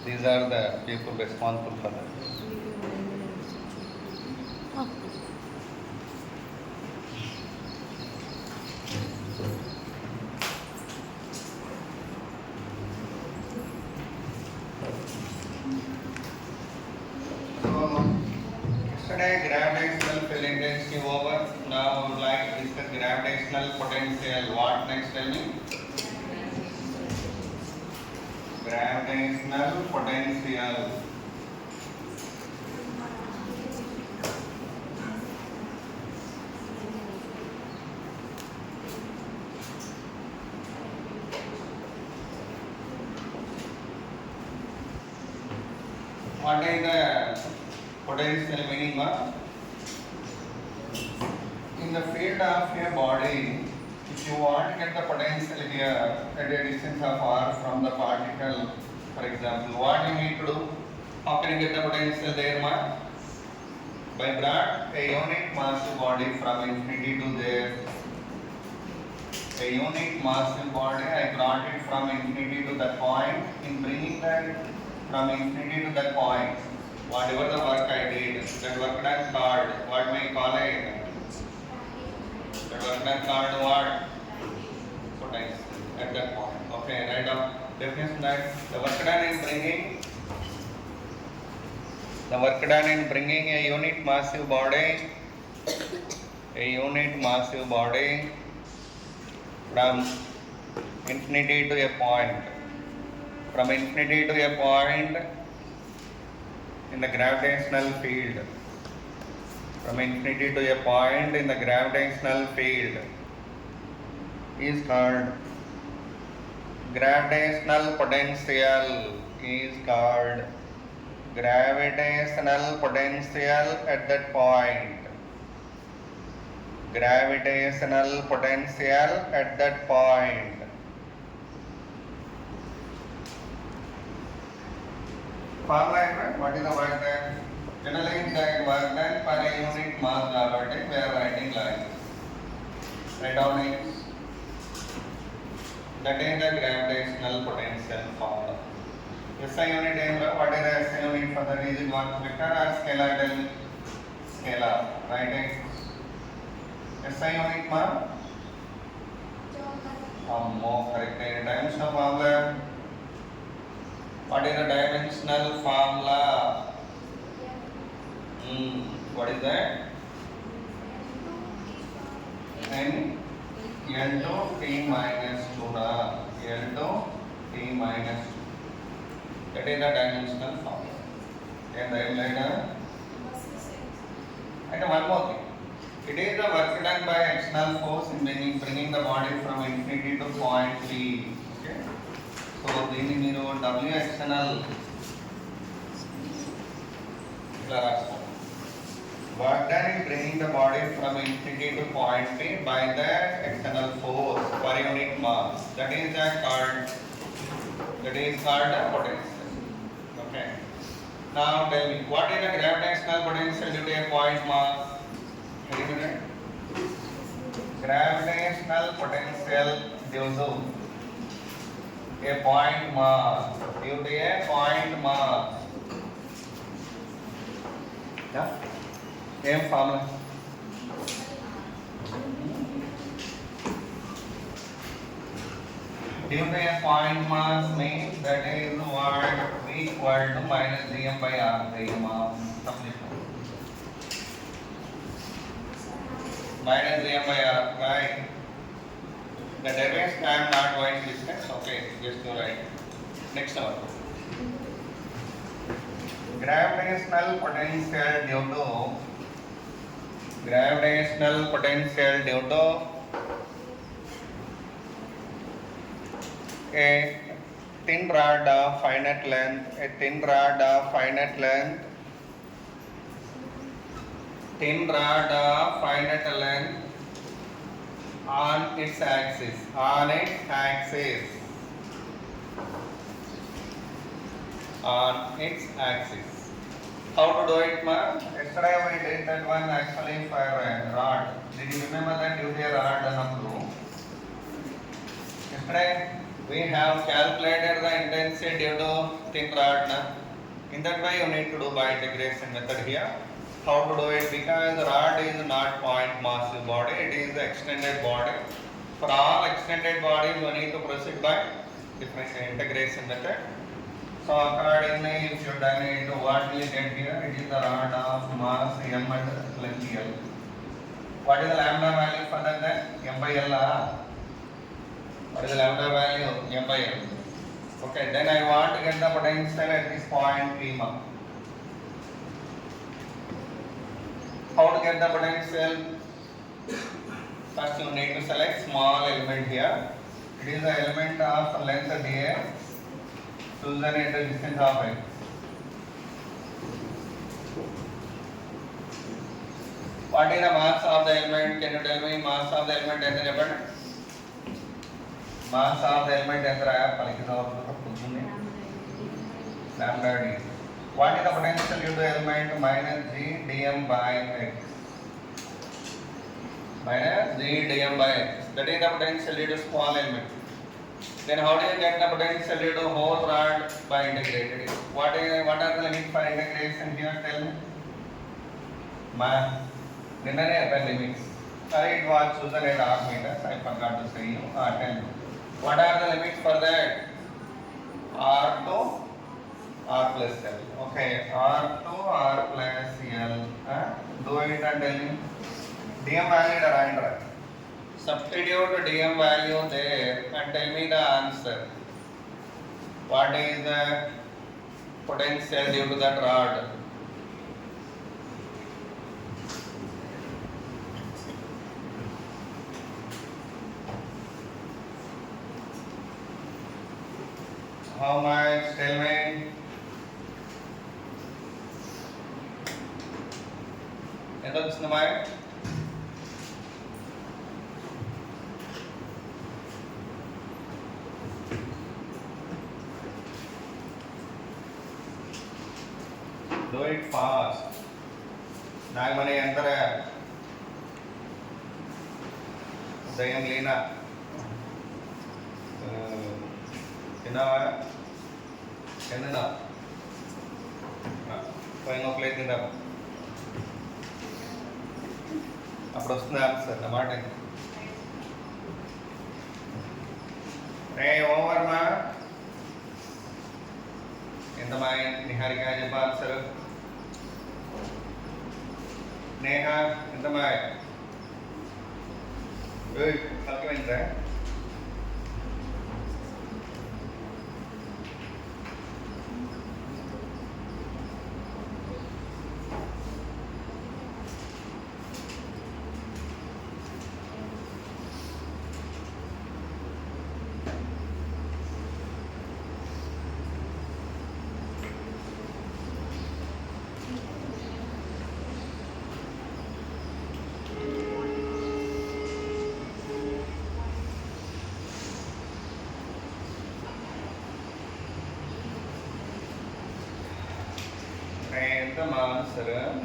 These are the people responsible for that. So, yesterday gravitational field intensity over. Now I would like to discuss gravitational potential. What next? Tell me. Gravitational potential. What is the potential meaning of? In the field of a body, if you want to get the potential here at a distance of r from the particle, for example, what you need to do? How can you get the potential there, ma? By brought a unit massive body from infinity to there. A unit massive body, I brought it from infinity to that point. In bringing that from infinity to that point, whatever the work I did, that work done called, what may call it? That work done called what? Potential at that point. Okay, write down definition that the work done in bringing a unit massive body from infinity to a point. From infinity to a point in the gravitational field. From infinity to a point in the gravitational field is called gravitational potential. Is called gravitational potential at that point. Gravitational potential at that point. Formula, what is the work done? Generally, that work done per a unit mass gravity, we are writing like this. Write down it. That is the gravitational potential formula. SI unit is what is the SI unit for that? Is it one vector or scalar? Tell me. Scalar. Write it. SI unit ma? More correct. Dimensional formula. What is the dimensional formula? What is that? N to T minus 2 na. N to T minus 2. That is the dimensional formula. And then later. And one more thing. It is the work done by external force in bringing the body from infinity to point P. Okay. So దీన్ని మీరు W external ఇలా రాసుకోండి. Work done in bringing the body from infinity to point P by the external force per unit mass. That is called the potential. Okay. Now tell me, what is the gravitational potential due to a point mass? Very good. Gravitational potential due to a point mass. Due to a point mass. Yeah. Same formula. Due to a point mass means that is what V equal to minus Gm by R. Gm complete. Minus Gm by R. Right. The derivation I am not going to discuss. Okay, just to write. Next one. Gravitational potential due to a thin rod of finite length, on its axis, How to do it, ma? Yesterday we did that one actually for a rod. Did you remember that you did a rod done up to? Yesterday We have calculated the intensity due to thin rod. In that way, you need to do by integration method here. How to do it? Because the rod is not point massive body, it is the extended body. For all extended bodies, we need to proceed by different integration method. So accordingly, if you done it, what will you get here? It is the rod of mass m and length L. What is the lambda value for that then? M by L. What is the lambda value? M by L. Okay, then I want to get the potential at this point P. How to get the potential? First you need to select small element here. It is the element of length dA chosen at the distance of x. What is the mass of the element? Can you tell me mass of the element ఎంత చెప్పండి? Mass of the element ఎంత రాయాలి? పలికి చదువుతుంది. Lambda d. What is the potential due to element? Minus g dm by x. Minus g dm by x. That is the potential due to small element. Then how do you get the potential due to whole rod by integrated? What are the limits for integration here? Tell me. Limits. Sorry, it was chosen at r meters. I forgot to say you. Tell me. What are the limits for that? R to R plus L. Okay, R to R plus L. Do it and tell me. dm value are substitute dm value there and tell me the answer. What is the potential due to that rod? How much? Tell me. ఎంత వచ్చింది మా Do it fast. Nagamani ఎంతరా ఉదయం లీనా తిన్నావా తిన్నా ఇంకో plate తిందా అప్పుడు వస్తుంది ఆన్సర్ నా మాట రే ఓవర్మా ఎంత మా నిహారిక చెప్ప ఆన్సర్ నేహ ఎంత మా కలిగిపోయిందా the answer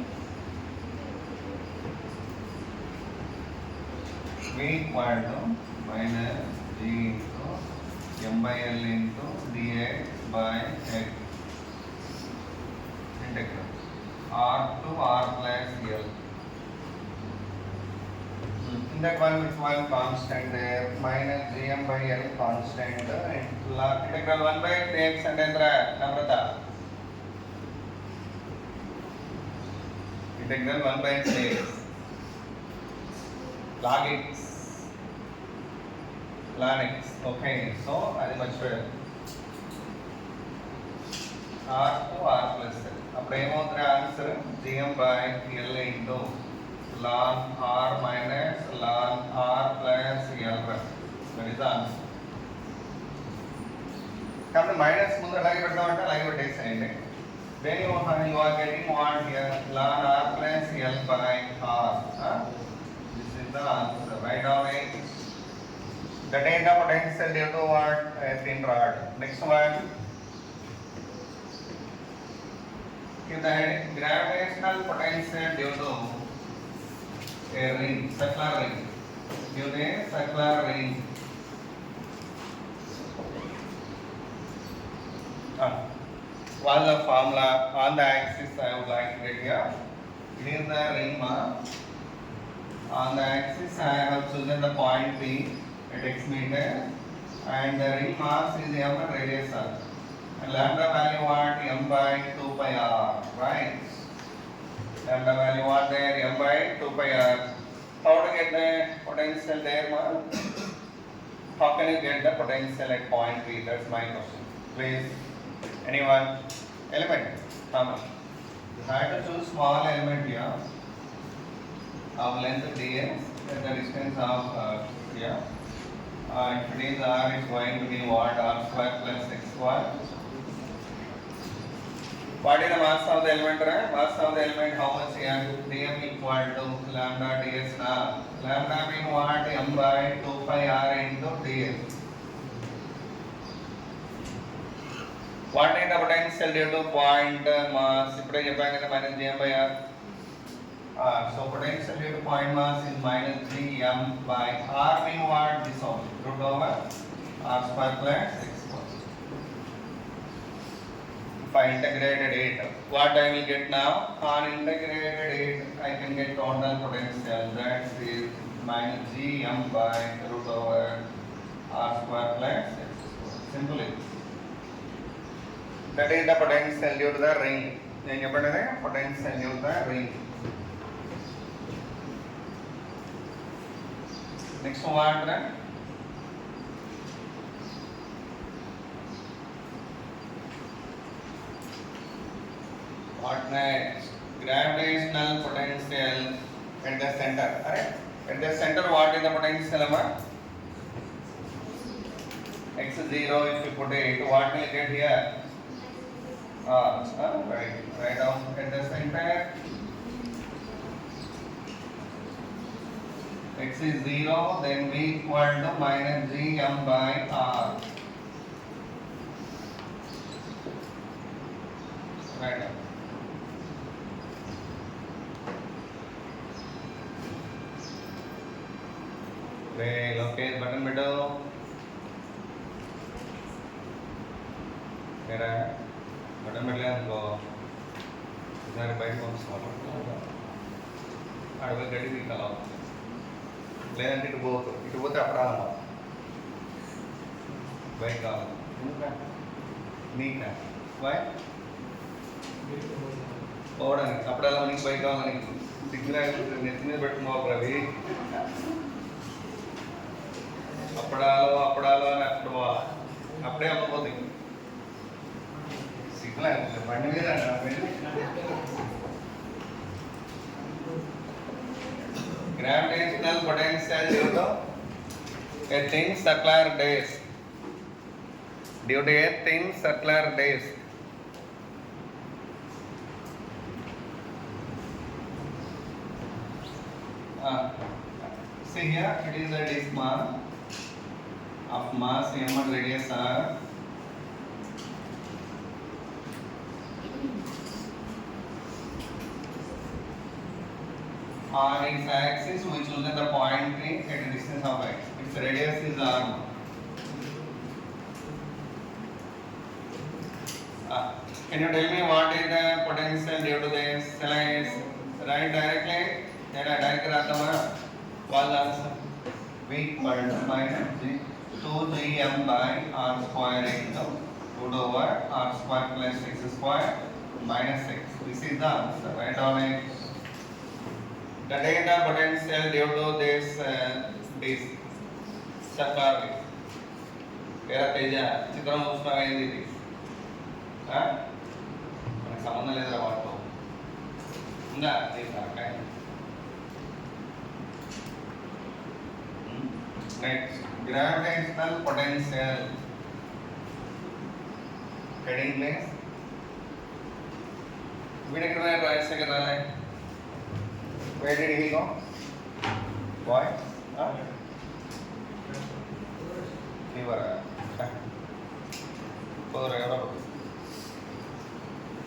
v equal to minus g into m by l into dx by x integral r to r plus l. In that one which one constant there minus gm by l constant integral 1 by x and entra Namrata. Integral 1 by x log x ln x. Okay, so అది మర్చిపోయారు r to r plus l. అప్పుడు ఏమవుతుంది answer gm by l into ln r minus ln r plus l. That is the answer. కాబట్టి minus ముందు అలాగే పెడతామంటే అలాగే పెట్టేసేయండి. Then you are getting what here? Ln r plus l by r. This is the answer. Write down it. That is the potential due to what? A thin rod. Next one. Give the heading. Gravitational potential due to a ring, circular ring. Give the circular ring. What's the formula? On the axis I would like to get here. Here the ring mass. On the axis I have chosen the point P at x meter, and the ring mass is m and radius r. And lambda value what? M by 2 pi r, right? Lambda value what there? M by 2 pi r. How to get the potential there, ma? How can you get the potential at point P? That's my question. Please, anyone? Element. Come on. You have to choose small element here of length ds at the distance of here. If it is r, it's going to be what? R square plus x square. What is the mass of the element? Right? Mass of the element, how much here? Dm equal to lambda ds now. Lambda mean what? M by 2 pi r into ds. What is the potential due to point mass? Ippude cheppanu kada minus gm by r. So potential due to point mass is minus gm by r mean what? This only. Root over r square plus x square. If I integrated it, what I will get now? On integrated it, I can get total potential. That is minus gm by root over r square plus x square. Simple it. That is the potential due to the ring. Then you put the potential due to the ring. Next one, what next? Gravitational potential at the center. Alright? At the center, what is the potential? X0, if you put it, what will you get here? Right down at the center. X is 0, then V equal to minus gm by r. Right down. Well, okay, button below. Here, button below. There, by one small. I will get it along. లేదంటే ఇటు పోతే అప్పుడు bike కావాలి నీకా bye పోవడానికి అప్పుడు అలా నీకు బైక్ కావాలి నీకు సిగ్నల్ నెత్తి మీద పెట్టుకున్నావు రవి అప్పుడాలో అని అప్పుడు పోవాలి అప్పుడే అమ్మపోతుంది సిగ్నల్ బండి మీద Gravitational potential due to a thin circular disk. Due to a thin circular disk. See here, it is a disk mass of mass m and radius r. On its axis, we choose the point P at a distance of x. Its radius is r. Can you tell me what is the potential due to this? Shall I write directly? Then I directly write the what's the answer? V equal to minus 2gm by r square into root over r square plus x square minus 6. This is the answer. Write down it. The data potential due to this circular disk. Vera Teja, చిత్రం చూస్తున్నావు ఏంది ఇది మనకు సంబంధం లేదా వాటితో ఉందా next gravitational potential heading place వీడికి రాయస్ దగ్గర రాలే Where did he go? Why? Fever.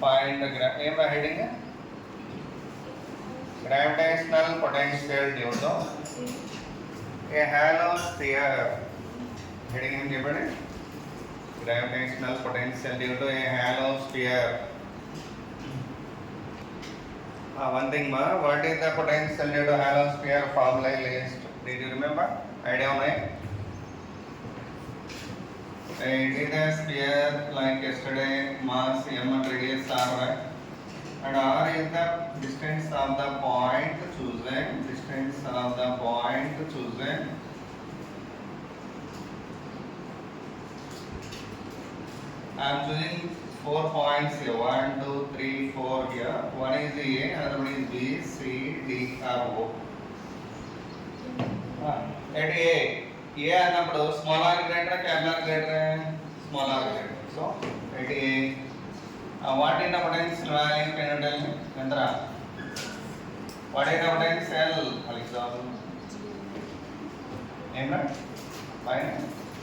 Find the heading. Gravitational potential due to a hollow sphere. Heading in gravitational potential due to a hollow sphere. One thing ma, what is the potential due to hollow sphere formula list? Did you remember? Idea on it? It is a sphere like yesterday, mass m and radius r, right? And r is the distance of the point chosen. Distance of the point chosen. I am choosing 4 points here. 1, 2, 3, 4 here. One is A, another one is B, C, D, or O. At A అన్నప్పుడు small r greater, capital r greater, small r greater. So at A, what is the potential value? Can you tell me? Chandra, what is the potential? Example. ఏమన్నా పైన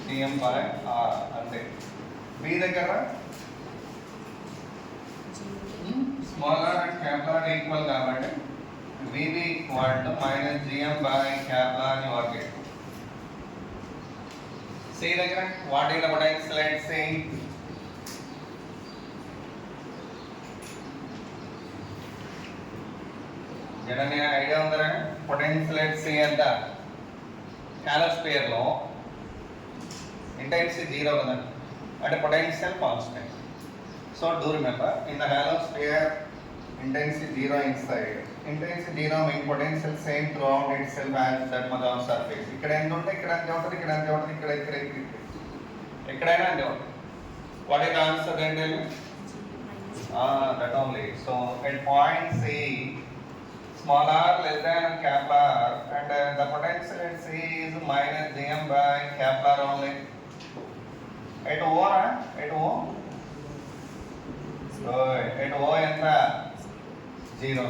Cm by R అంతే. B దగ్గర small r and capital r equal కాబట్టి VB equal to minus GM by capital R you are getting. C దగ్గర what is the potential? Let's see. Janani idea ఉందా? Potential let's see ఎంత hollow sphere లో intensity 0 కదా, అంటే potential constant. So do remember, in the hollow sphere intensity 0 inside. Intensity 0 means potential same throughout itself as that much on surface. ఇక్కడ ఎంత ఉంటే ఇక్కడ అంతే ఉంటుంది, ఇక్కడ అంతే ఉంటుంది, ఇక్కడ ఎక్కడైనా అంతే ఉంటుంది. What is the answer then tell me? That only. So at point C, small r less than capital R, and the potential at C is minus Gm by capital R only. At O, at O, at O ఎంత 0.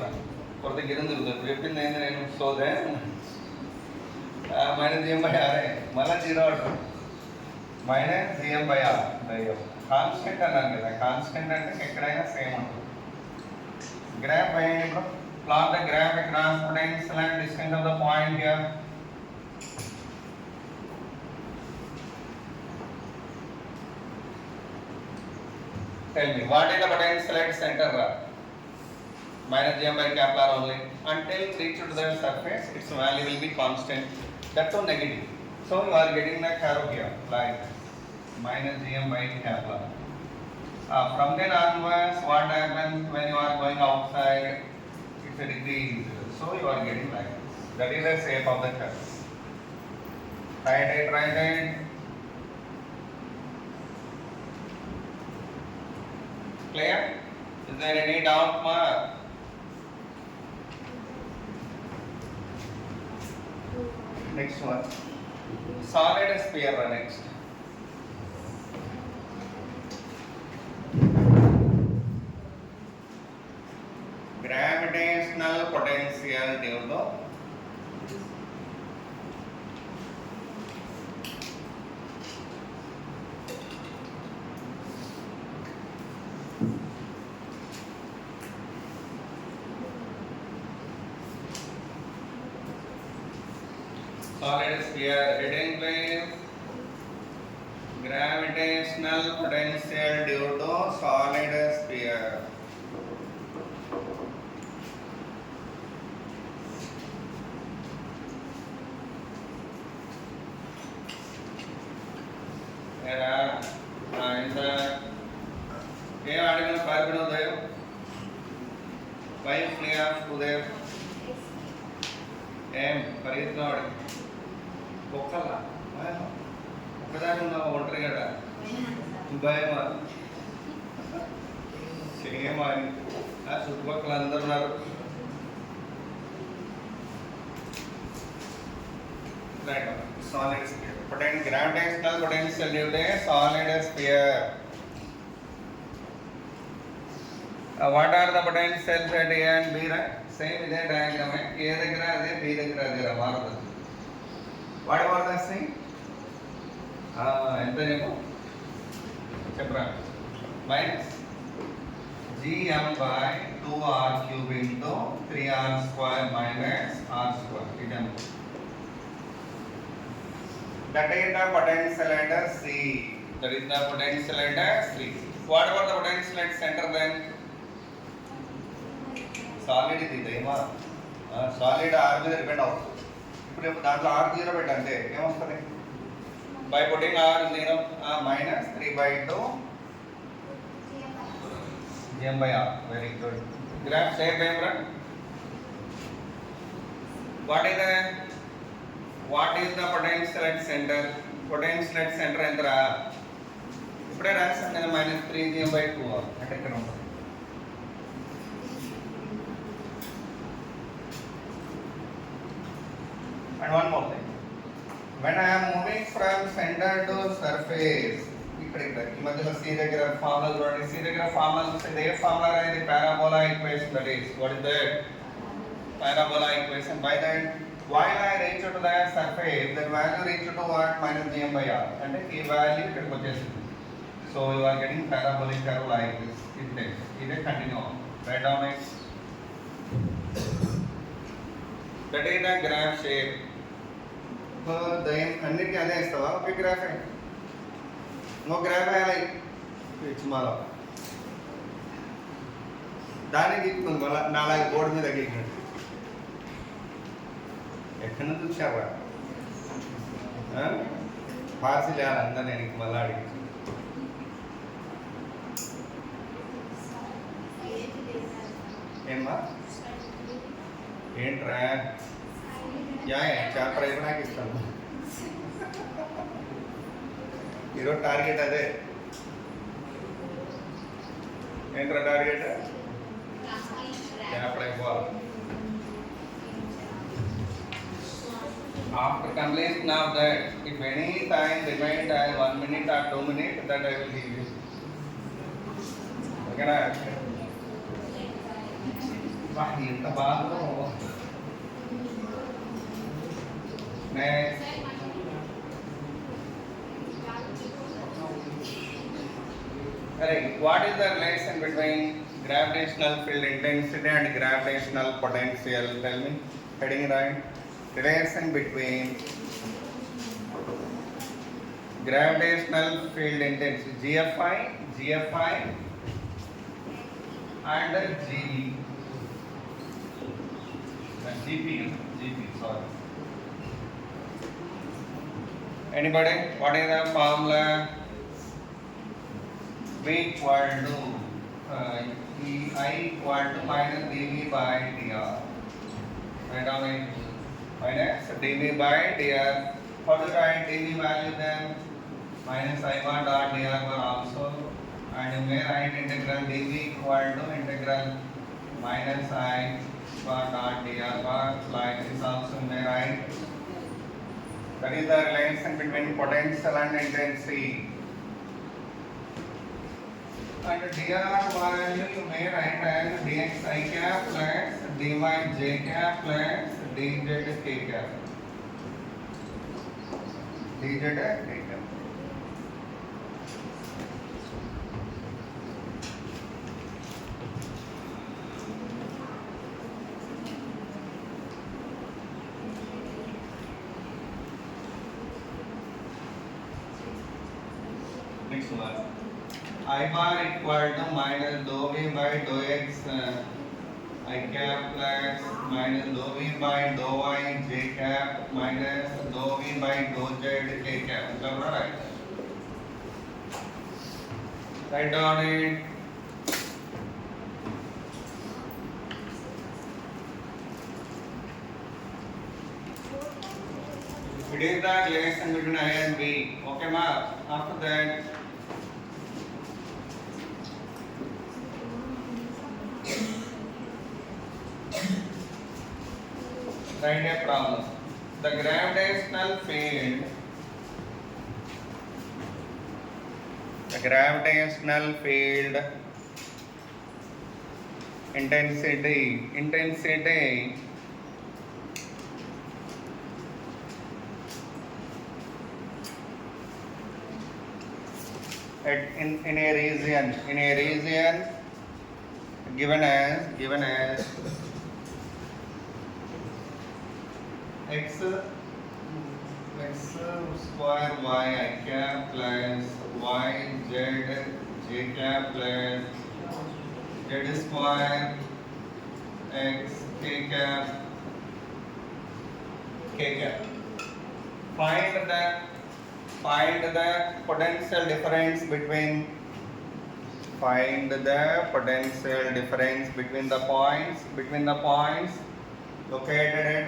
కొరత గిరింది చెప్పింది ఏంది నేను. So then minus Gm by R, మళ్ళీ 0 అవుతుంది. Minus Gm by R constant అన్నాను కదా, constant అంటే ఎక్కడైనా సేమ్ ఉంటుంది. గ్రాఫ్ వేయండి ఇప్పుడు. Plot the graph across potential and distance of the point here. Tell me, what is the potential at center? Minus Gm by capital R only. Until it reaches to the surface, its value will be constant. That's so negative. So you are getting the arrow here, like minus Gm by capital R. From then onwards, what happens when you are going outside? It's a decrease. So you are getting like this. That is the shape of the curve. Right hand, right hand. Clear? Is there any doubt, Mark? Next one. Solid sphere next. Gravitational potential due to solid sphere heading plane. Gravitational potential due to solid sphere. ఏం అడిగిన పాల్గొన ఉదయం 5 free of ఉదయం ఏం పరిగెత్తున్నాడు ఒక్కలా ఒక్కదాని ఉన్నావు ఒంటరి కదా భయమా సేమ్ అని చుట్టుపక్కల అందరు ఉన్నారు. Solid sphere. Gravitational potential due to a solid sphere. What are the potentials at A and B? Same ఇదే diagram. A దగ్గర అదే, B దగ్గర అదే మారదు. What about this thing? ఎంత చెప్పరా? Minus Gm by 2r cube into 3r square minus r square. That is the potential at C. That is the potential at C. What about the potential at center then? Solid ఇది దైమా solid are మీద depend అవుతుంది. ఇప్పుడు దాంట్లో are 0 పెట్టంటే ఏమొస్తుంది? By putting r 0 minus 3/2 gm by r. Very good. Graph shape member. What is the potential at center? Potential at center ఎంత? ఇప్పుడే రాసాను నేను -3 gm by 2 అంటే ఇక్కడ ఉంటుంది. And one more thing. When I am moving from center to surface, ఇక్కడ ఈ మధ్యలో C దగ్గర ఫార్ములా చూడండి. C దగ్గర ఫార్ములా చూస్తే ఏ ఫార్ములా అనేది parabola equation. That is what is that? Parabola equation. By that, while I reach to the surface, that value reach to what? Minus gm by r. And the value ఇక్కడికి వచ్చేసింది. So you are getting parabolic curve like this. It is continue on. Write down it. That is the graph shape. So then అన్నిటికీ అదే ఇస్తావా? ఒకే graph no graph అయ్యాలి ఇచ్చుమాలో దాన్ని గీక్కుంది మళ్ళీ నాలాగే board మీద గీకినట్టు. ఎక్కడి నుంచి వచ్చావా? పార్సిల్ వేయాలి అందరు నేను మళ్ళీ అడిగి. ఏమ్మా ఏంట్రా చాప్టర్ అయిపోయినాక ఇస్తాను. ఈరోజు టార్గెట్ అదే. ఏంట్రా టార్గెట్? చాప్టర్ అయిపోవాలి. After completion of that, if any time remained as 1 minute or 2 minutes, that I will give you. Okay, na? Wah, inta bago. Next. Alright, what is the relation between gravitational field intensity and gravitational potential? Tell me. Heading right. Relation between gravitational field intensity GFI and GP. Sorry. Anybody? What is the formula? V equal to I equal to minus dV by dr. Write down it. Minus dV by dr. How to write dV value then? Minus I1 dot dr bar also. And you may write integral dV equal to integral minus I1 dot dr bar. Like this also you may write. That is the relation between potential and intensity. And dr value you may write as dx I cap plus dy j cap plus dz k cap. dz k cap. Next one. I bar equal to minus dou v by dou x I cap plus minus dou v by dou y j cap minus dou v by dou z k cap. Is that right? Write down it. It is the relation between I and V. Okay, ma. After that. Write a problem. The gravitational field intensity in a region given as x x square y I cap plus y z j cap plus z square x k cap k cap. Find the potential difference between the points located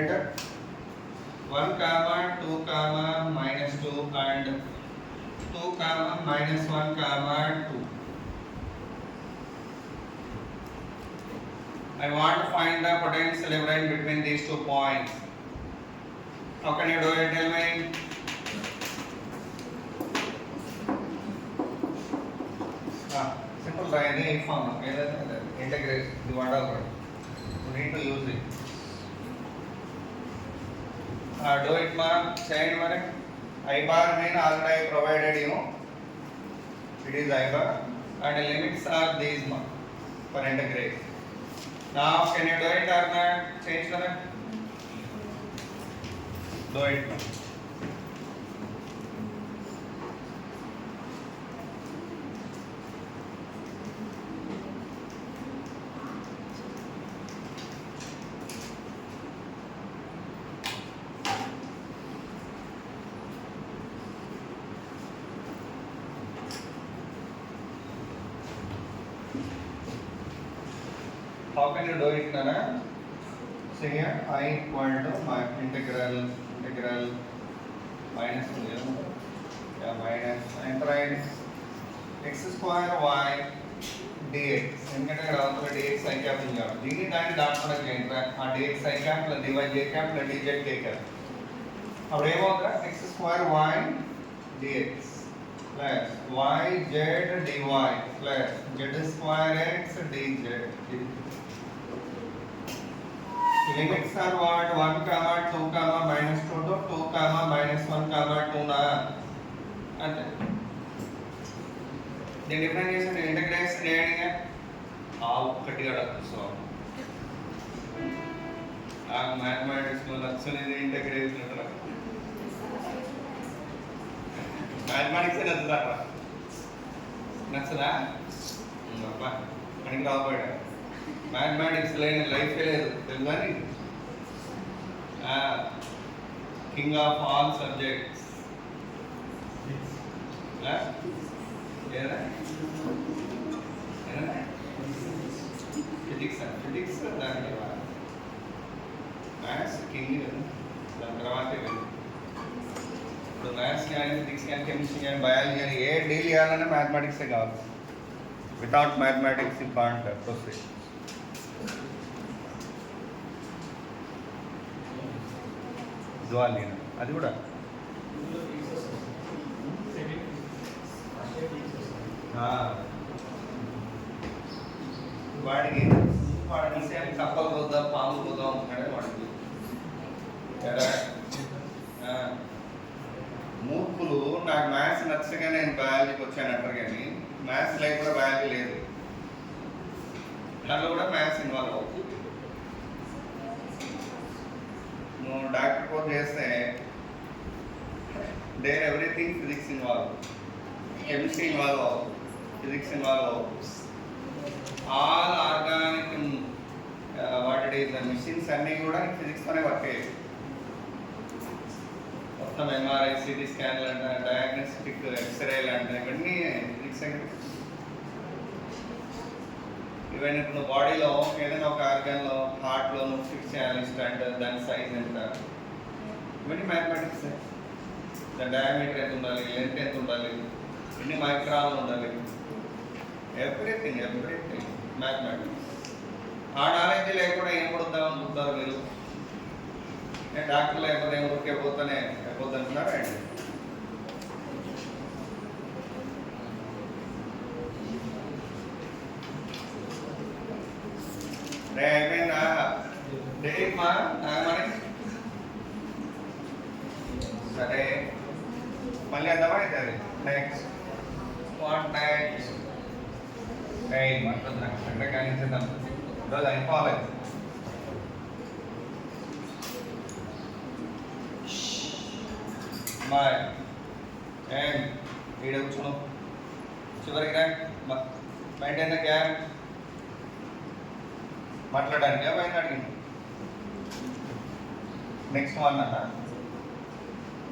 at 1 comma 2 comma minus 2 and 2 comma minus 1 comma 2. I want to find the potential difference between these 2 points. How can you do it? Tell me. Simple try any form. Integrate the whatever. You need to use it. Do it, ma. Change mare. I bar mean already I provided you. It is I bar, and the limits are these, ma, for integrate. Now, can you do it or not? Change mare. Do it, ma. How can you do it, Nana? So here I equal to my integral minus minus and x square y dx. ఎందుకంటే ఇక్కడ అవతల dx I cap ఉంది కాబట్టి దీన్ని దాన్ని దాటుకోవడం చేయండి. ఆ dx I cap plus dy j cap plus dz k cap. అప్పుడు ఏమవుతుందా x square y dx plus y z dy plus z square x dz. Limits are what? 1 comma 2 comma minus 2 to 2 comma minus 1 comma 2 na. And the differentiation integration ఏంటిగా ఒక్కటిగా so ఆ mathematics లో నచ్చలేదు integration అంటారా mathematics నచ్చదా అబ్బా మనకి రాబోయా mathematics లేని life లేదు తెలుసా నీకు king of all subjects physics దాని మ్యాథ్స్ కింగ్ దాని తర్వాత ఇప్పుడు మ్యాథ్స్ కానీ ఫిజిక్స్ కానీ కెమిస్ట్రీ కానీ బయాలజీ కానీ ఏ డీల్ చేయాలన్నా మ్యాథమెటిక్సే కావాలి. Without mathematics you can't proceed. జువాలియన్ అది కూడా వాడికి కప్పలు పోద్దాం పాములు పోదాం అంటున్నాడే వాడికి మూర్ఖులు. నాకు మ్యాథ్స్ నచ్చగా నేను బయాలజీకి వచ్చాను అంటారు కానీ మ్యాథ్స్ లైఫ్ కూడా బయాలజీ లేదు, దాంట్లో కూడా మ్యాథ్స్ ఇన్వాల్వ్ అవుతుంది. నువ్వు డాక్టర్ కోర్స్ చేస్తే there everything physics involve, chemistry involve అవ్వదు, ఫిజిక్స్ ఇన్వాల్వ్ అవ్వదు. All organic what it is missions అన్నీ కూడా ఫిజిక్స్తోనే వర్క్ అయ్యాయి. మొత్తం ఎంఆర్ఐ సిటీ స్కాన్లు అంటే డయాగ్నోస్టిక్ ఎక్స్రేలు అంటే ఇవన్నీ ఫిజిక్స్. ఈవెన్ ఇప్పుడు బాడీలో ఏదైనా ఒక ఆర్గాన్లో హార్ట్లో నువ్వు ఫిక్స్ చేయాలి స్టంట్, దాని సైజ్ ఎంత, ఇవన్నీ మ్యాథమెటిక్స్. దాని డయామీటర్ ఎంత ఉండాలి, లెంత్ ఎంత ఉండాలి, ఎన్ని మైక్రాన్లు ఉండాలి, ఎవ్రీథింగ్ మ్యాథమెటిక్స్. ఆ నాలెడ్జ్ లేకుండా ఏం కొడుద్దాం అనుకుంటారు మీరు? నేను డాక్టర్ లేకపోతే ఏం ఊరికే పోతానే అయిపోతుంటున్నారా అండి? రే అయిపోయిందా డేమా మరి? సరే మళ్ళీ అందామా అయితే నెక్స్ట్ వాట్ నెక్స్ట్ మాట్లాడుతున్నా అంటే కానీ ఈరోజు అయిపోవాలి. మై అండ్ ఈడ కూర్చును చివరికి రా మెయింటైన్ ద గ్యాప్ మాట్లాడడానికి పైన అడిగింది నెక్స్ట్ వన్ అన్న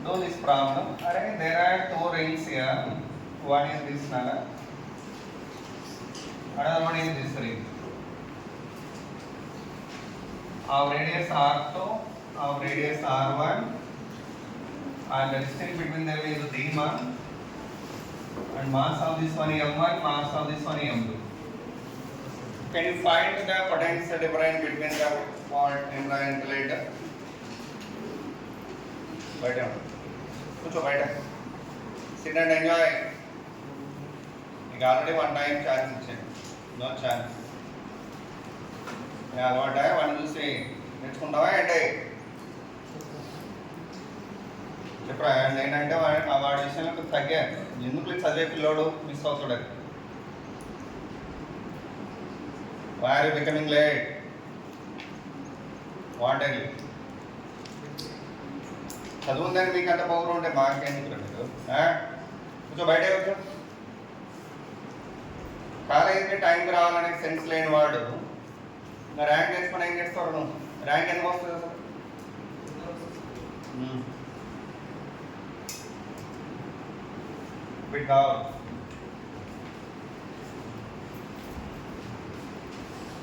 do this problem. Alright, there are two rings here. One is this nala, another one is this ring. Our radius R2, our radius R1, and the distance between them is d1, and mass of this one m1, mass of this one m2. Can you find the potential difference between the point and the insulator? బయట కూర్చో బయట SIT and enjoy. నీకు already one time chance ఇచ్చాను, no chance. అలవాట వాడిని చూసి నేర్చుకుంటావా ఏంటి చెప్పరా? ఏంటంటే వాడి విషయంలో తగ్గాను. ఎందుకు చదివే పిల్లోడు మిస్ అవుతాడు. Why are you becoming late? What are you? చదువుందని మీకు అంత పవర్ ఉంటే మాకేందుకు మీరు కొంచెం బయట వచ్చా. కాలేజీకి టైంకి రావాలనే సెన్స్ లేని వాడు ఇంకా ర్యాంక్ తెచ్చుకొని ఏం చేస్తారు? నువ్వు ర్యాంక్ ఎందుకు వస్తుంది అసలు? బిట్ కావాలి.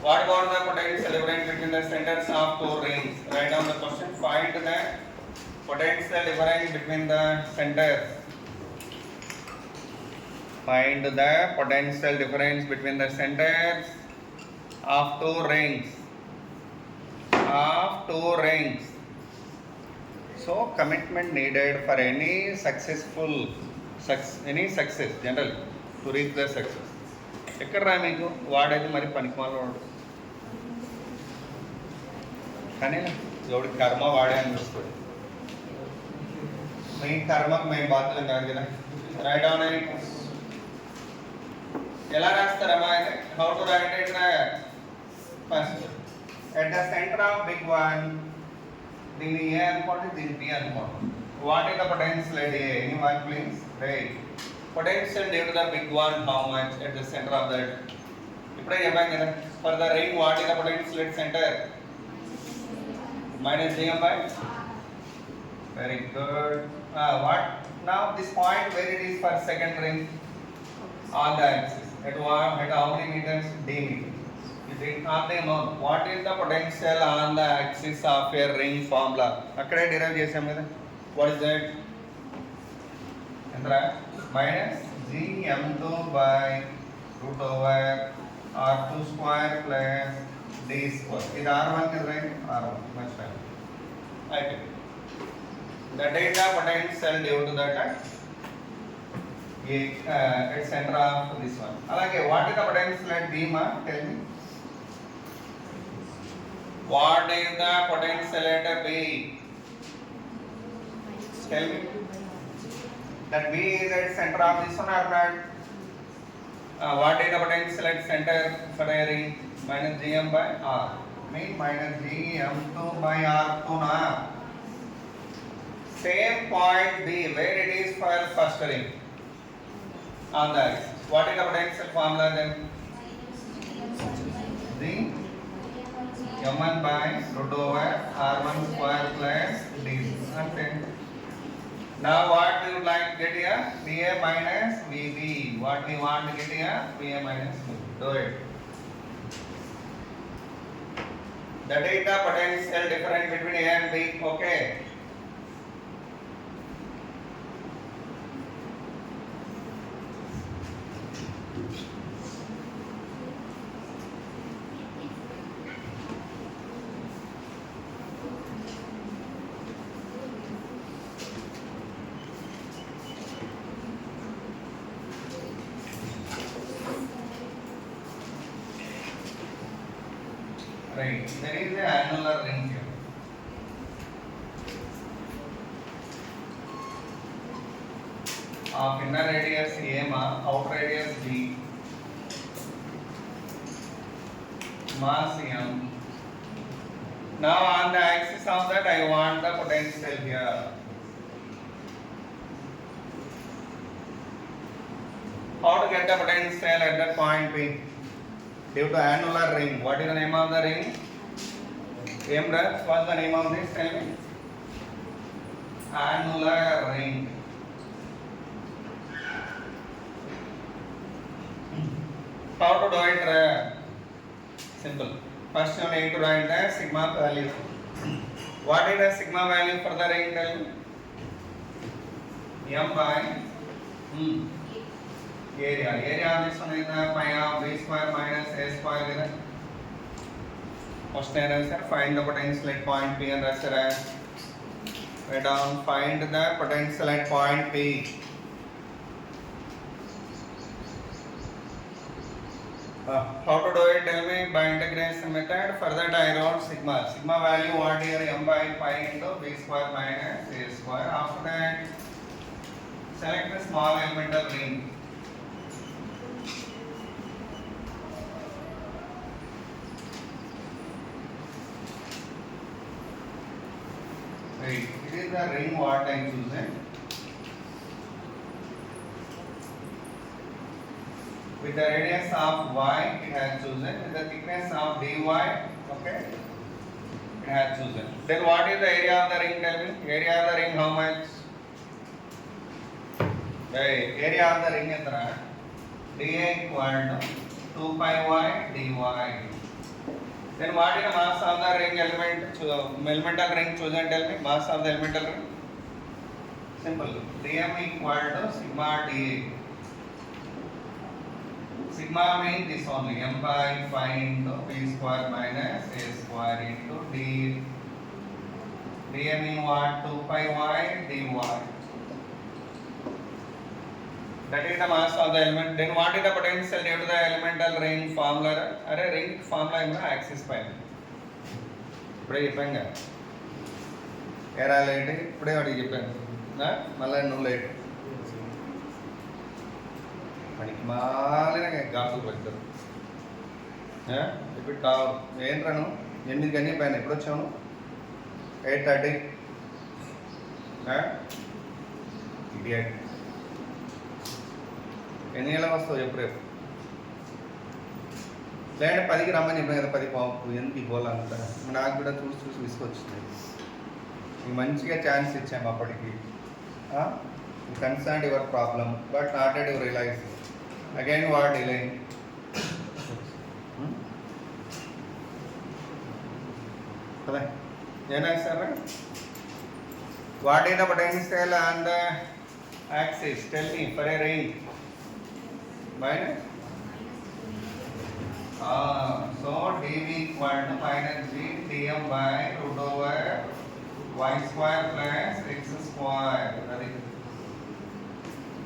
What about the potential difference between the centers of two rings? Write down the question. Find the potential difference between the centers. Find the potential difference between the centers of two rings. So commitment needed for any success generally to reach the success. ఎక్కడ రా మీకు వాడేది మరి పనికిమాల వాడు కానీ ఎవడికి కర్మ వాడే అనిపిస్తుంది. మీ కర్మకు మేము బాధ్యులం కాదు కదా. రైట్ డౌన్ అని ఎలా రాస్తారమ్మా? అయితే how to write it? First at the centre of big one, దీన్ని ఏ అనుకోండి, దీన్ని బి అనుకోండి. What is the potential at A? Any one please write. Potential due to the big one, how much at the center of that? ఇప్పుడే చెప్పాం కదా, for the ring what is the potential at center? Minus gm by. Very good. What now this point where it is for second ring on the axis at how many meters? D meters. You think on the known what is the potential on the axis of a ring formula? అక్కడే derive చేసాం కదా. What is that? ఎంతరా? minus gm2 by root over r2 square plus d square. Is r1 is right? R1 much right. Okay. The data potential due to that at center of this one. Alage what is the potential at B ma? Tell me. What is the potential at B? Tell me. That B is at center of this one or not? What is the potential at center for a ring? Minus gm by r. Mean minus gm2 by r2 na. Same point B where it is for first ring on the axis. What is the potential formula then? The m1 by root over r1 square plus d. Understand? Now what we would like to get here? VA minus VB. What we want to get here? VA minus VB. Do it. The data potential difference between A and B. Okay. Right. There is an annular ring here. Of inner radius A, outer radius B, mass M. Now on the axis of that I want the potential here. How to get the potential at that point P? Due to annular ring. What is the name of the ring? What's the name of this? Tell me. Annular ring. How to do it? Simple. First you need to write the sigma value. What is the sigma value for the ring? Tell me. M by area. Area of this one is pi of b square minus a square. First answer, find the potential at point P and answer as write down, find the potential at point P. How to do it? Tell me. By integration method. For that I wrote sigma. Sigma value what here? M by pi into b square minus a square. After that, select the small elemental ring. Right. It is the ring what I chosen. With the radius of y, it has chosen. With the thickness of dy, okay, it has chosen. Then what is the area of the ring? Tell me. Area of the ring how much? Right. Area of the ring is dA equal to 2 pi y dy. Then what is the mass of the ring element? Elemental ring chosen. Tell me. Mass of the elemental ring. Simple. dm equal to sigma dA. Sigma means this only, m by pi into b square minus a square into d. dm means what? 2 pi y dy. That is the mass of the element. Then what is the potential due to the elemental ring formula? Array ring formula is axis pi. ఇప్పుడే చెప్పాను కదా ఎరా late ఇప్పుడే వాడికి చెప్పాను మళ్ళీ నువ్వు late మనకి మాలిన గాసు పెడతారు ఇప్పుడు కావు ఏంట్రాను 8 గంటల పైన ఎప్పుడు వచ్చాను 8:30 ఇడియట్ ఎన్ని గంటలకు వస్తావు చెప్పు రేపు లేదంటే 10కి రమ్మని చెప్పాను కదా 10 పావు ఎందుకు ఇవ్వాలంట నాకు కూడా చూసి చూసి విసుకొచ్చింది నీకు మంచిగా ఛాన్స్ ఇచ్చాము అప్పటికి concern your problem but not at your realise again what delay కదా ఏనా sir what is the potential on the axis tell me for a ring minus so dv equal to minus g dm by root over y square plus x square.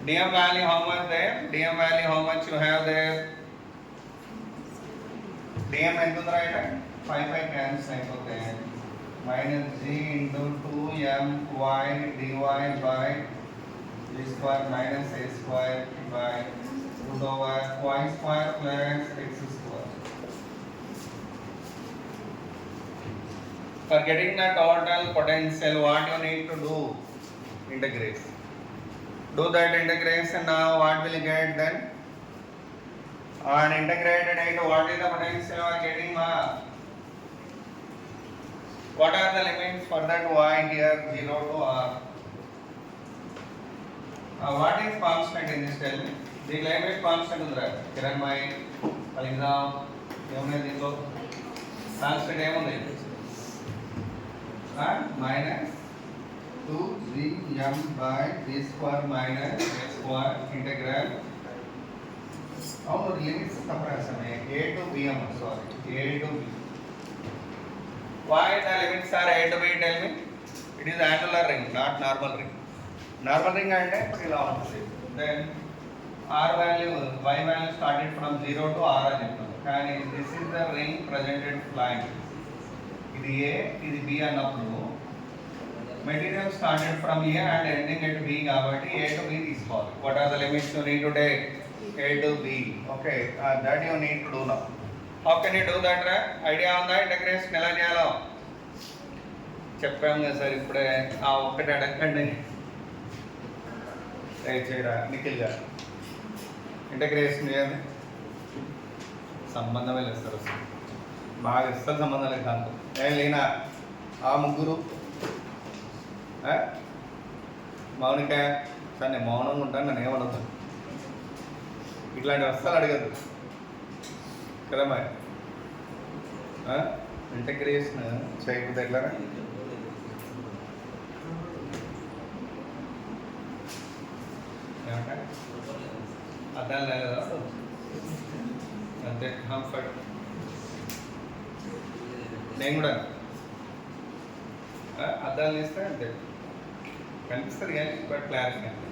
dm value how much there? dm value how much you have there? dm ఎంత ఉంది right 5 cancel అయిపోతే minus g into 2my dy by g square minus a square by root over y square plus x square. For getting the total potential, what you need to do? Integrate. Do that integration now. What will you get then? And integrated into what is the potential you are getting? What are the limits for that y here 0 to r? What is constant in this? Tell me. The limit constant ఉందిరా Kiran my exam ఏమున్నాయి దీంట్లో constant ఏముంది minus 2gm by b square minus a square integral అవును limits తప్పరాసామే a to b sorry a to b. Why the limits are a to b? Tell me. It is annular ring, not normal ring. Normal ring అంటే ఇప్పుడు ఇలా ఉంటుంది. Then r value y value started from 0 to r అని చెప్తాను కానీ this is the ring presented flying. ఇది a ఇది b అన్నప్పుడు material started from a and ending at b కాబట్టి a to b తీసుకోవాలి. What are the limits you need to take? a to b. Okay, that you need to do now. How can you do that? Idea ఉందా integration ఎలా చేయాలో చెప్పాము కదా sir ఇప్పుడే ఒక్కటి అడగండి చేయరా నిఖిల్ గారు ఇంటగ్రేషన్ చేయాలి, సంబంధమే లేదు సార్ అసలు, బాగా ఇస్తారు సంబంధం లేదు దాంతో. ఏం లేనా ఆ ముగ్గురు మౌనిక సార్ నేను మౌనంగా ఉంటాను, నన్ను ఏమడుగుతాను, ఇట్లాంటి వస్తాలు అడగద్దు కదా మరి. ఇంటగ్రేషన్ చేయకపోతే ఎట్లా? అర్థం లేదా అంతే కంఫర్ట్. నేను కూడా అద్దాలు తీస్తే అంతే కనిపిస్తుంది కానీ బట్ క్లారిటీ అంతే,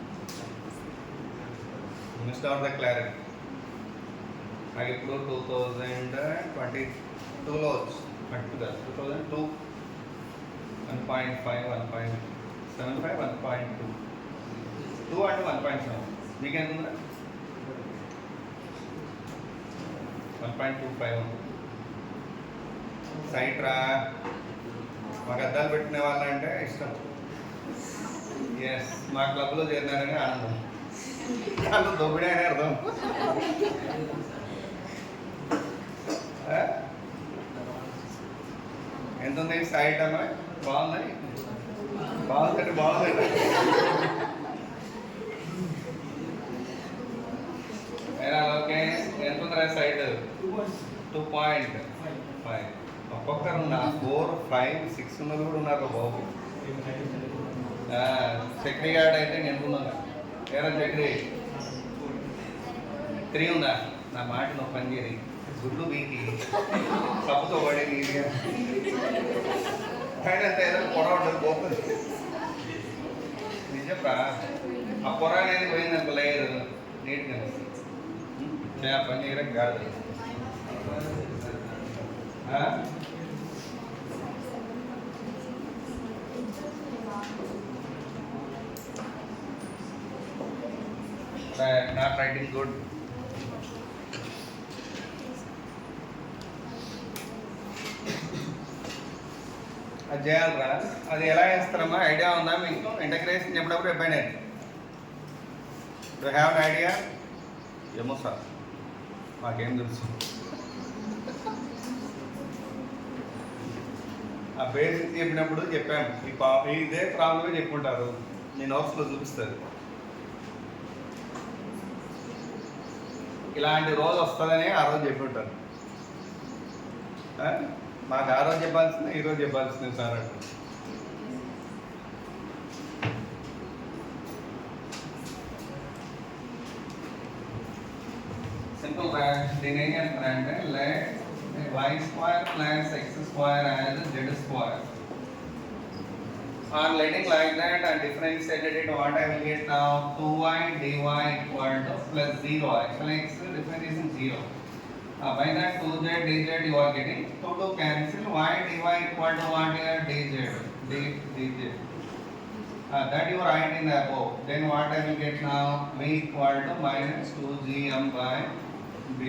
మిస్డ్ అవుట్ ద క్లారిటీ. నాకు ఇప్పుడు 2022లో వచ్చు, 2002 1.5 1.75 1.2 2 అంటే 1.7 మీకెంత ఉందా? 1.25 ఉంది. సైట్ రా మాకు అద్దాలు పెట్టుకునే వాళ్ళంటే ఇష్టం. ఎస్ మా క్లబ్లో చేరినారని ఆనందం, వాళ్ళు దొబ్బిడే అని అర్థం. ఎంత ఉంది సైట్ అమ్మా? బాగుంది, బాగుందండి, బాగుందండి. ఓకే ఎంత ఉందిరా సైట్? 2.5. ఒక్కొక్కరు ఉన్నారు 4, 5, 6 ఉన్నది కూడా ఉన్నారు బాబు. చక్రి గార్డ్ అయితే నేను ఉన్నాను. ఏరా చక్రి 3 ఉందా? నా మాట నువ్వు పని చేయని గుడ్లు బీకి తప్పుతో పడేది పైన అంత ఏదైనా పొర ఉండదు పోతుంది. నిజంరా ఆ పొర అనేది పోయిందనుకో లేయర్ నీట్గా పని చేయడం కాదు. Not writing good. అది చేయాలరా, అది ఎలా చేస్తారమ్మా? ఐడియా ఉందా మీకు? ఇంటగ్రేషన్ చెప్పినప్పుడు ఎప్పుడైనా యూ హ్యావ్ అన్ ఐడియా? ఏమో సార్ మాకేం తెలుసు. ఆ బేసిక్ చెప్పినప్పుడు చెప్పాము, ఇదే ప్రాబ్లమే చెప్పుకుంటారు, నేను నోట్స్లో చూపిస్తుంది. ఇలాంటి రోజు వస్తుందని ఆ రోజు చెప్పి ఉంటారు. మాకు ఆ రోజు చెప్పాల్సిందే, ఈరోజు చెప్పాల్సిందే సార్ అంటే. సింపుల్ దీని ఏం చేస్తారంటే let y² plus x² as z². On letting like that and differentiated it, what I will get now? 2y dy equal to plus 0. Actually x differentiation 0. By that 2z dz you are getting 2 cancel. Y dy equal to what here? dz. dz. That you write in the above. Then what I will get now? V equal to minus 2gm by b²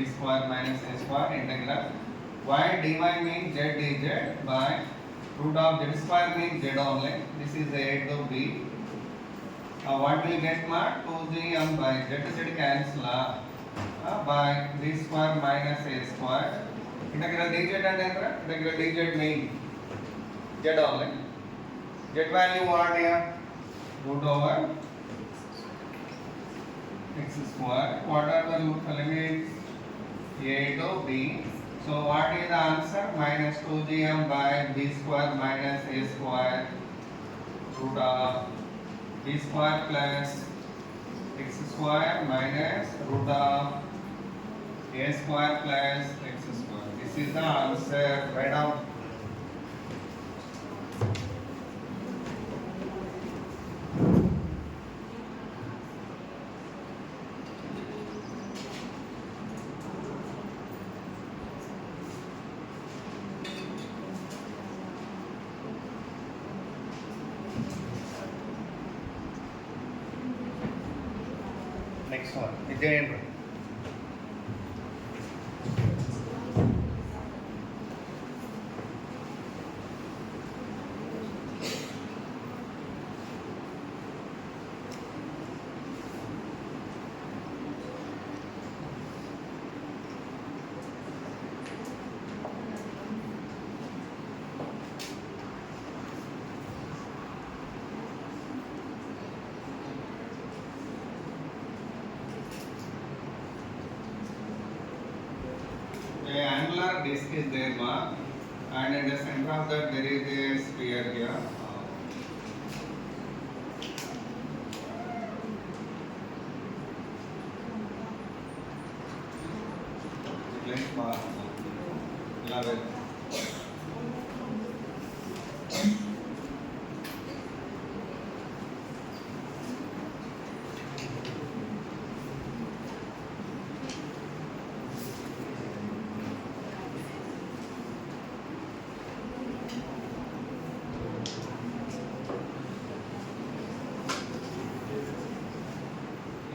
minus a² integral. Y dy means z dz by root of z² means z only. This is a to b. What will get ma? 2gm by z cancel by b² minus a². Integral dz and integral dz means z only. Z value what here? Root over x². What are the limits? A to b. So what is the answer? Minus 2gm by b² minus a² root of b² plus x² minus root of a² plus x². This is the answer. Write down. Next one, Vijayendra. Okay, angular disk is there, ma, and in the center of that there is a sphere here. Place ma, love it.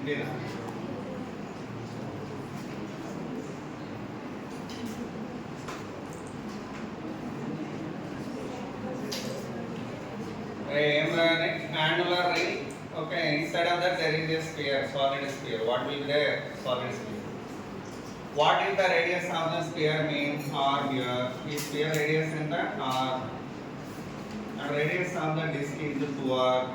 India. Angular ring. Okay, inside of that there is a sphere, solid sphere. What will be there? Solid sphere. What is the radius of the sphere mean? R here. Is sphere radius in the R. And radius of the disk is 2R.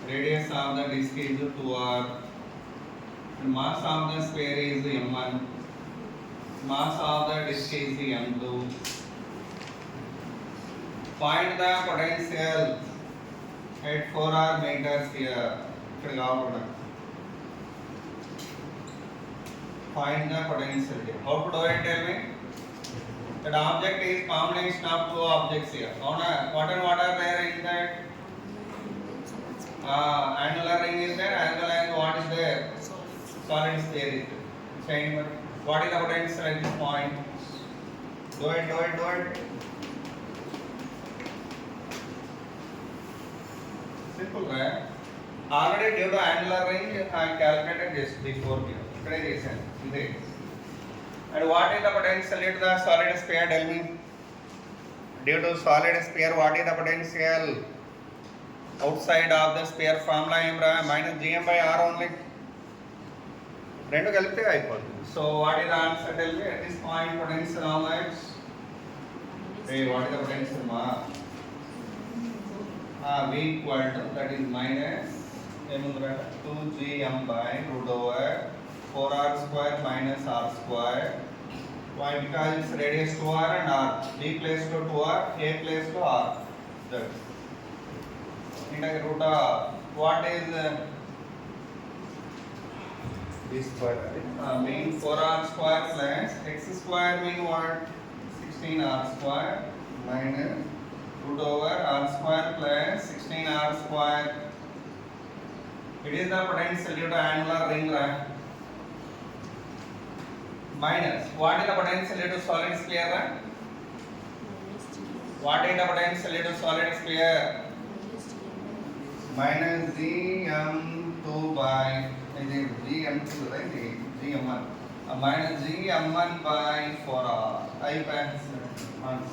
Radius of the disk is 2R. And mass of the sphere is m1. Mass of the disk is m2. Find the potential at 4R meters here. Find the potential here. How to do it? Tell me. That object is combination of two objects here. What and what are there in that? Angular ring is there, angular and what is there? Solid sphere is there. What is the potential at this point? Do it. Simple, right? Already due to angular ring, I calculated this before here. And what is the potential due to the solid sphere? Tell me. Due to solid sphere, what is the potential outside of the sphere? Formula minus gm by r only. So what is the answer? Tell me at this point potential how much? Hey, what is the potential ma? V equal to, that is minus 2gm by root over 4r square minus r square. Why? Because it's radius to r and r. B placed to 2r, A placed to r. That's into root of what is b square? Mean 4r square plus x square mean what? 16r square minus root over r square plus 16r square. It is the potential due to angular ring, right? Minus what is the potential due to solid sphere, right? What is the potential due to solid sphere? Minus gm2 by gm2, right? gm1 minus gm1 by 4r. I pass once.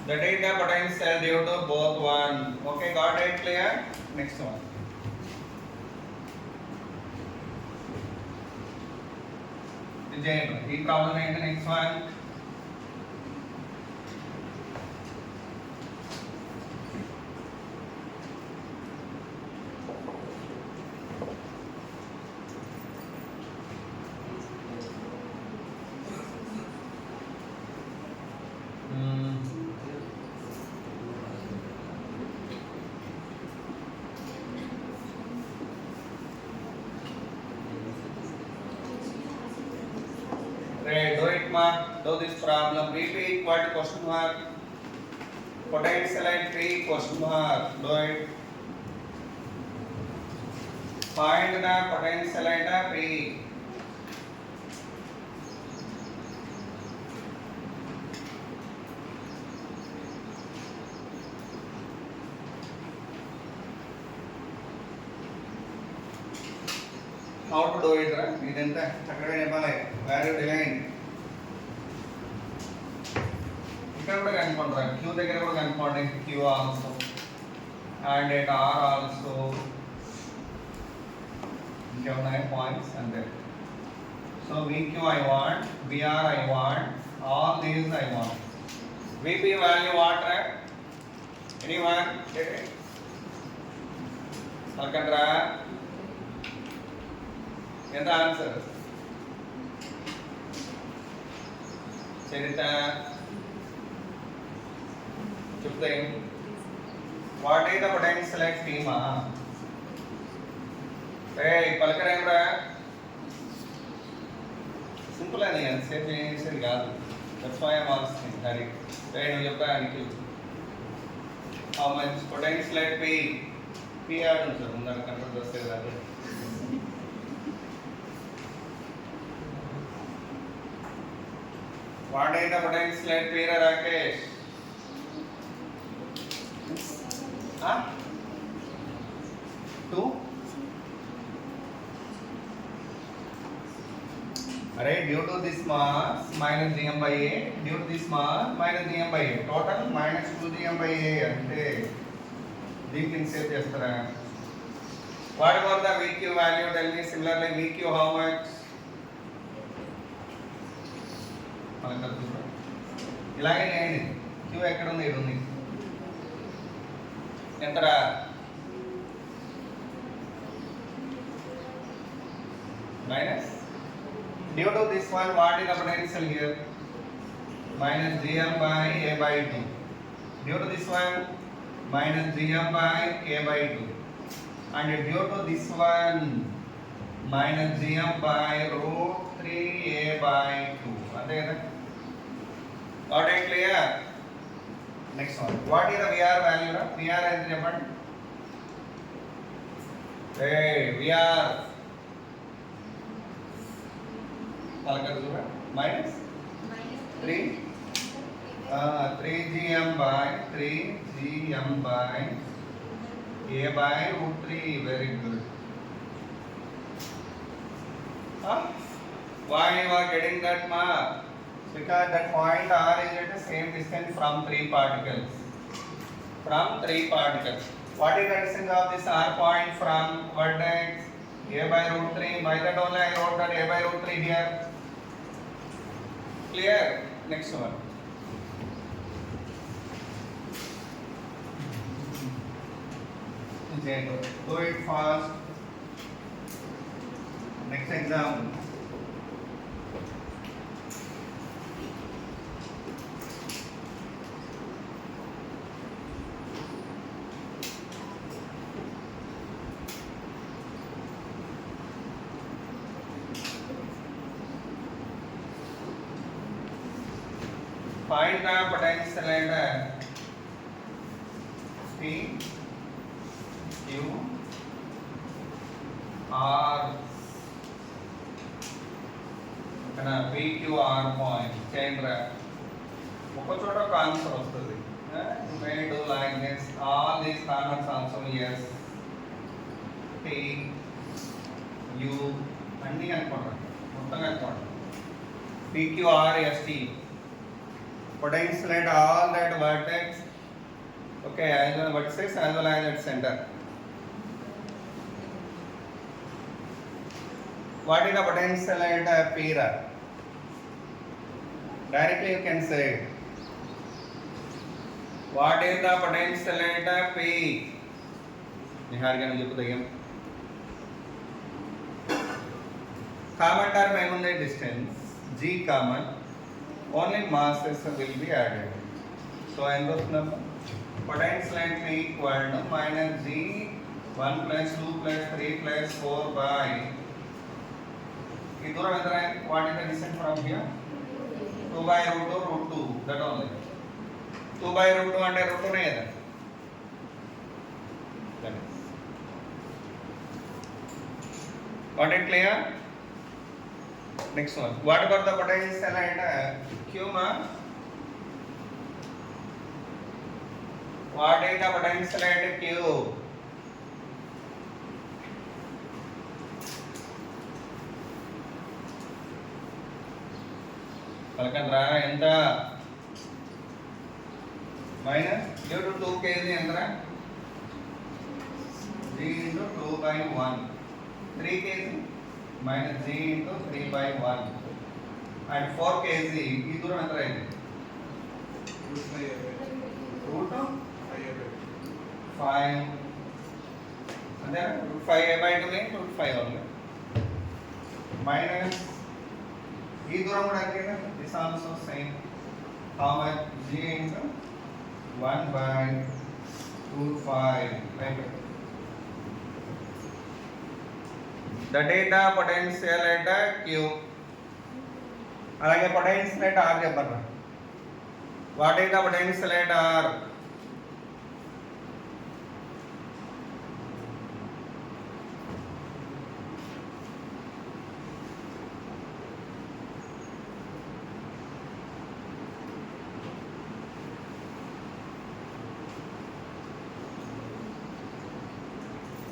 That is the potential due to both one. Okay, got it clear? Next one. The problem is the next one. Do it, mark. Do this problem. Repeat what question mark. Potential at 3 question mark. Do it. Find the potential at 3. How to do it, right? Identa chakade nepale value design. ఇక్కడ కూడా కనుక్కుంటారు q దగ్గర కూడా కనుక్కోండి q also and at r also ఇంకేమున్నాయి points అంతే. So vq I want, vr I want, all these I want. vp value what, right? Anyone get it? పలకండ్రా ఎంత answer Charitha చెప్తే what is the potential at టీమా పలకరేమ్రా simple అని ఎంతసేపు చేసేది కాదు that's why I'm asking Hari నువ్వు చెప్పా Nikhil how much potential at P ఆడు సార్ ముందర కంట్రోల్ వస్తే కాదు what is the potential at P Rakesh two अरे due to this mass minus dm by a due to this mass minus dm by a total minus 2 dm by a అంటే దీనికి ఇన్సేవ్ చేస్తారా what about the vq value tell me similarly vq how much ఇలాగే చేయండి q ఎక్కడ ఉంది ఇక్కడ ఉంది ఎంతరా minus due to this one what is the potential here minus gm by a by 2 due to this one minus gm by a by 2 and due to this one minus gm by root 3 a by 2 ante kada got it clear next one what is the vr value vr ante cheppandi vr minus 3 3gm by 3gm by a by root 3 very good why you are getting that mark because that point r is at the same distance from three particles what is the distance of this r point from vertex a by root 3 by that only I wrote that a by root 3 here clear next one do it fast next example find the potential at P Q R kana P Q R point change ra oka chota oka answer vastadi you may do like this all these corners also yes P U anni anukonda mottanga anukonda P Q R S T potential at all that vertex okay as well vertices as well as at center what is the potential at p directly you can say what is the potential at p nihargana chepudayam common term emundi distance g common only masses will be added so end of number potential at p equal to minus g 1 plus 2 plus 3 plus 4 by this dooram entera what is the distance from here 2 by root 2 that only 2 by root 2 ante root 2 ne kada that is got it clear next one what about the potential at q ma what is the potential at q పలకండ్రా ఎంత minus due to 2 kg ఎంతరా g into 2 by 1 3 kg minus g into 3 by 1 and 4 kg ఈ దూరం ఎంత అయింది root 5 and then root 5 a by 2 means root 5 only. Minus e దూరం కూడా అంతేనా, this also same. How much? G into 1 by 2 5 right. That is the potential at Q. అలాగే potential at R చెప్పండి. What is the potential at R?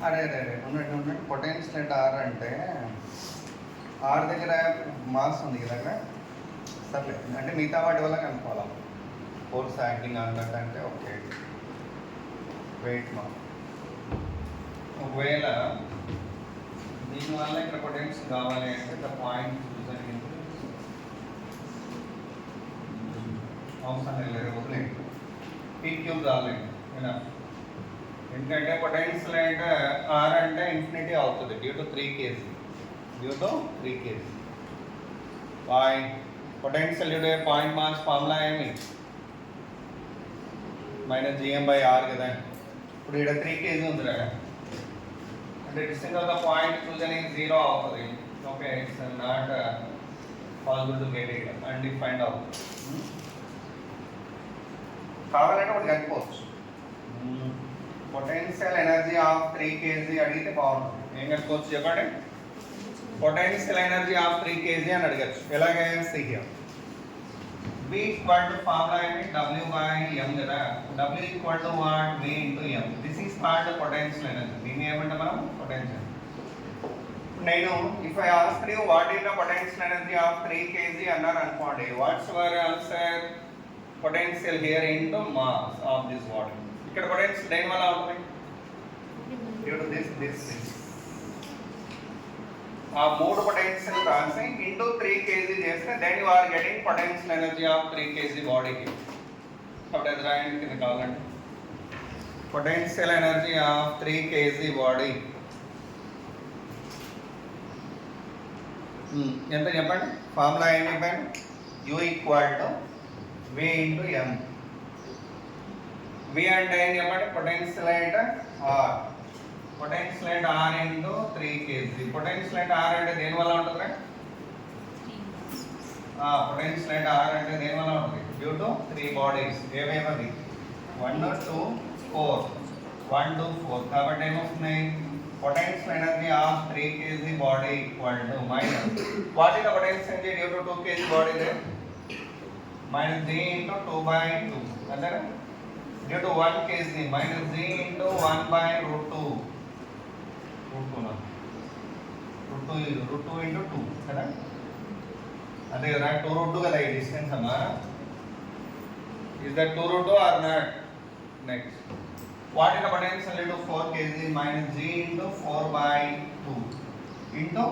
అరే ఉన్నట్టు potential అంటే are అంటే are దగ్గర మాస్ ఉంది కదా అక్కడ, సర్లే అంటే మిగతా వాటి వల్ల కనుక్కోవాలి. ఫోర్స్ యాక్టింగ్ అన్నట్టు అంటే ఓకే వెయిట్ మా ఒకవేళ దీనివల్ల ఇక్కడ పొటెన్షియల్ కావాలి అంటే ద పాయింట్ చూస్ అని అవసరం లేదు, వదిలేదు పీ క్యూబ్ కాలేదు ఏనా. ఎందుకంటే పొటెన్షియల్ అంటే ఆర్ అంటే ఇన్ఫినిటీ అవుతుంది due to 3 KG, point potential due to point mass formula ఏమి మైనస్ జిఎం బై ఆర్ కదా. ఇప్పుడు ఇక్కడ 3 కేజీ ఉంది కదా, అంటే డిస్టెన్స్ ఆఫ్ ద పాయింట్ చూసని 0 అవుతుంది. Okay, it's not possible to get it and find out. కావాలంటే ఒకటి కనుక్కోవచ్చు. పొటెన్షియల్ ఎనర్జీ ఆఫ్ 3 kg అడిగితే బాగుంటుంది. ఏం కనుక్కోవచ్చు చెప్పండి? పొటెన్షియల్ ఎనర్జీ ఆఫ్ 3 kg అని అడగచ్చు. ఎలాగే here V equal to formula ఏంటి, W బై M కదా. W equal to what, V into M. This is called potential energy. దీన్ని ఏమంటే మనం పొటెన్షియల్. నేను if I ask you what is the potential energy of 3 kg అన్నారు అనుకోండి, what's your answer? Potential here into mass of this water. ఇక్కడ potential దేని వల్ల అవుతుంది? డ్యూ టు దిస్ ఆ మూడు పొటెన్షియల్ రాసి ఇంటూ 3 kg చేస్తే then you are getting potential energy of 3 kg బాడీకి. కాబట్టి అది రాయండి కింద కావాలండి. Potential energy of 3 kg body ఎంత చెప్పండి? ఫార్ములా ఏం చెప్పాను? U equal to V into M. V అంటే ఏం చెప్పండి? పొటెన్షియల్ అంటే R. పొటెన్షియల్ అంటే R ఇంటూ 3 kg. పొటెన్షియల్ అంటే R అంటే దేని వల్ల ఉంటుంది? పొటెన్షియల్ అంటే R అంటే దేని వల్ల ఉంటుంది? Due to 3 bodies. ఏమేమది? 1 2 4 1 2 4. కాబట్టి ఏమొస్తుంది? Potential energy of 3 kg body equal to minus what is the potential energy due to 2 kg body దే minus G into 2 by 2. Under due to 1 kg minus G into 1 by root 2. Root 2 na. Root 2 into 2. Kada? Ade kada 2 root 2 kada ee distance amma. Is that 2 root 2 or not? Next. What is the potential due to 4 kg minus G into 4 by 2 into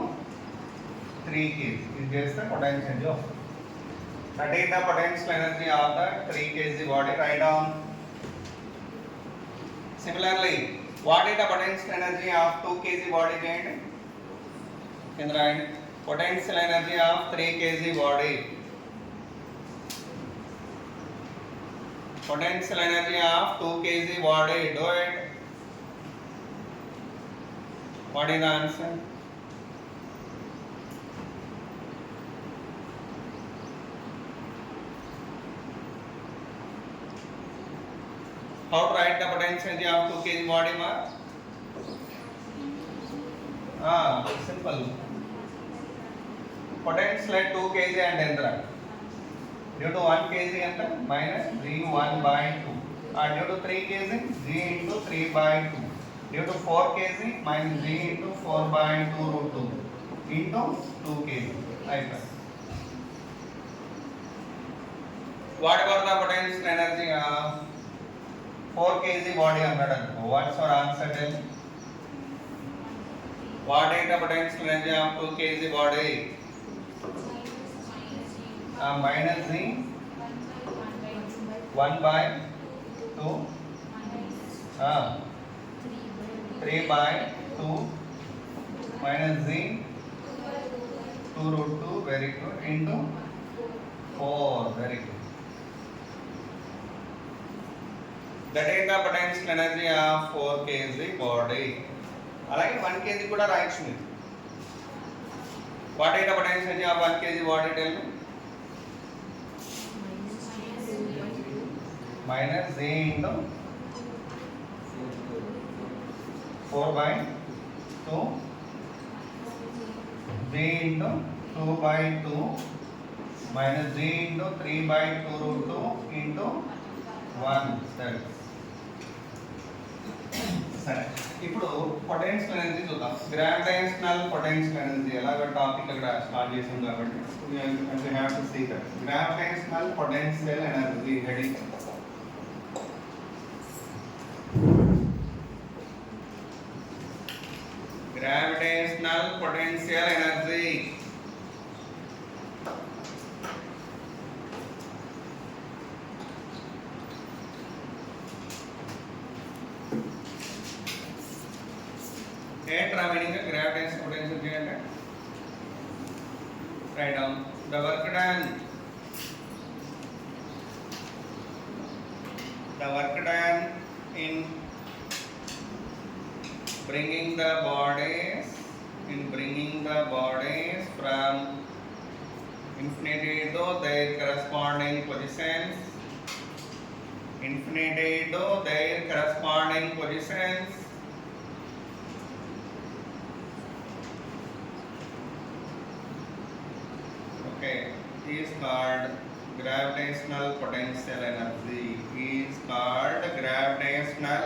3 kg. Is just the potential of. That is the potential energy of the 3 kg body. Write down. Similarly, what is the potential energy of 2 kg body? Can write potential energy of 3 kg body. Potential energy of 2 kg body. Do it. What is the answer? How to write the potential energy of 2 kg body mass? Simple. Potential at 2 kg and enter. Due to 1 kg enter minus G1 by 2. Due to 3 kg G into 3 by 2. Due to 4 kg minus G into 4 by 2 root 2 into 2 kg. What about the potential energy of 4 kg body under? What's our answer then? What is the potential energy of 2 kg body? Minus Z 1 by 2 3 by 2 minus z 2 root 2 very good into 4 very good. That is the potential energy of 4 kg body. అలాగే 1 kg కూడా రాయొచ్చు మీరు. What is the potential energy of 1 kg body? Tell me. Minus z into 4 by 2 z into 2 by 2 minus z into 3 by 2 root 2 into 1. సరే, ఇప్పుడు potential energy చూద్దాం. Gravitational potential energy ఎలాగో topic ఇక్కడ start చేసాం కాబట్టి we have to see that gravitational potential energy heading. Gravitational potential energy. ఏంట్రా meaning gravitational potential అంటే? Write down the work done. The work done in bringing the bodies from infinity to their corresponding positions. Infinity to their corresponding positions. Okay, is called gravitational potential energy. Is called gravitational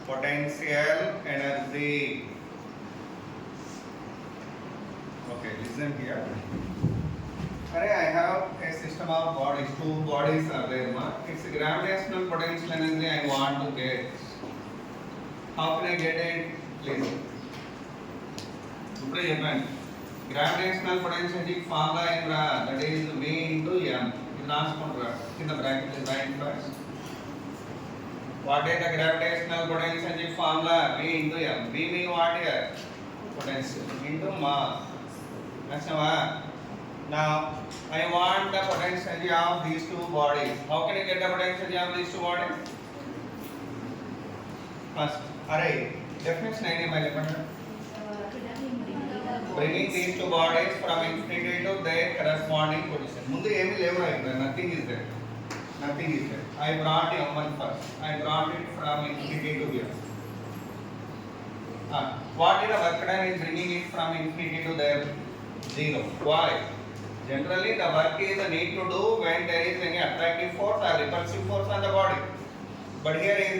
potential energy. Okay, listen here. I have a system of bodies. 2 bodies are there. It's a gravitational potential energy I want to get. How can I get it? Please. Supra Japan. Gravitational potential energy formula ఏంట్రా? That is V into M. ఇది రాసుకుంటారా? కింద bracket రాయండి first. What is the gravitational potential energy formula? V into M. V mean what here? Potential into mass. Achha. Now I want the potential energy of these 2 bodies. How can I get the potential energy of these 2 bodies? First, array definition any by bringing these 2 bodies from infinity to their corresponding position. Mundu emi levu ikkada, nothing is there. I brought M1 first. I brought it from infinity to here. What is the work done in bringing it from infinity to there? 0. Why? Generally the work is need to do when there is any attractive force or repulsive force on the body. But here is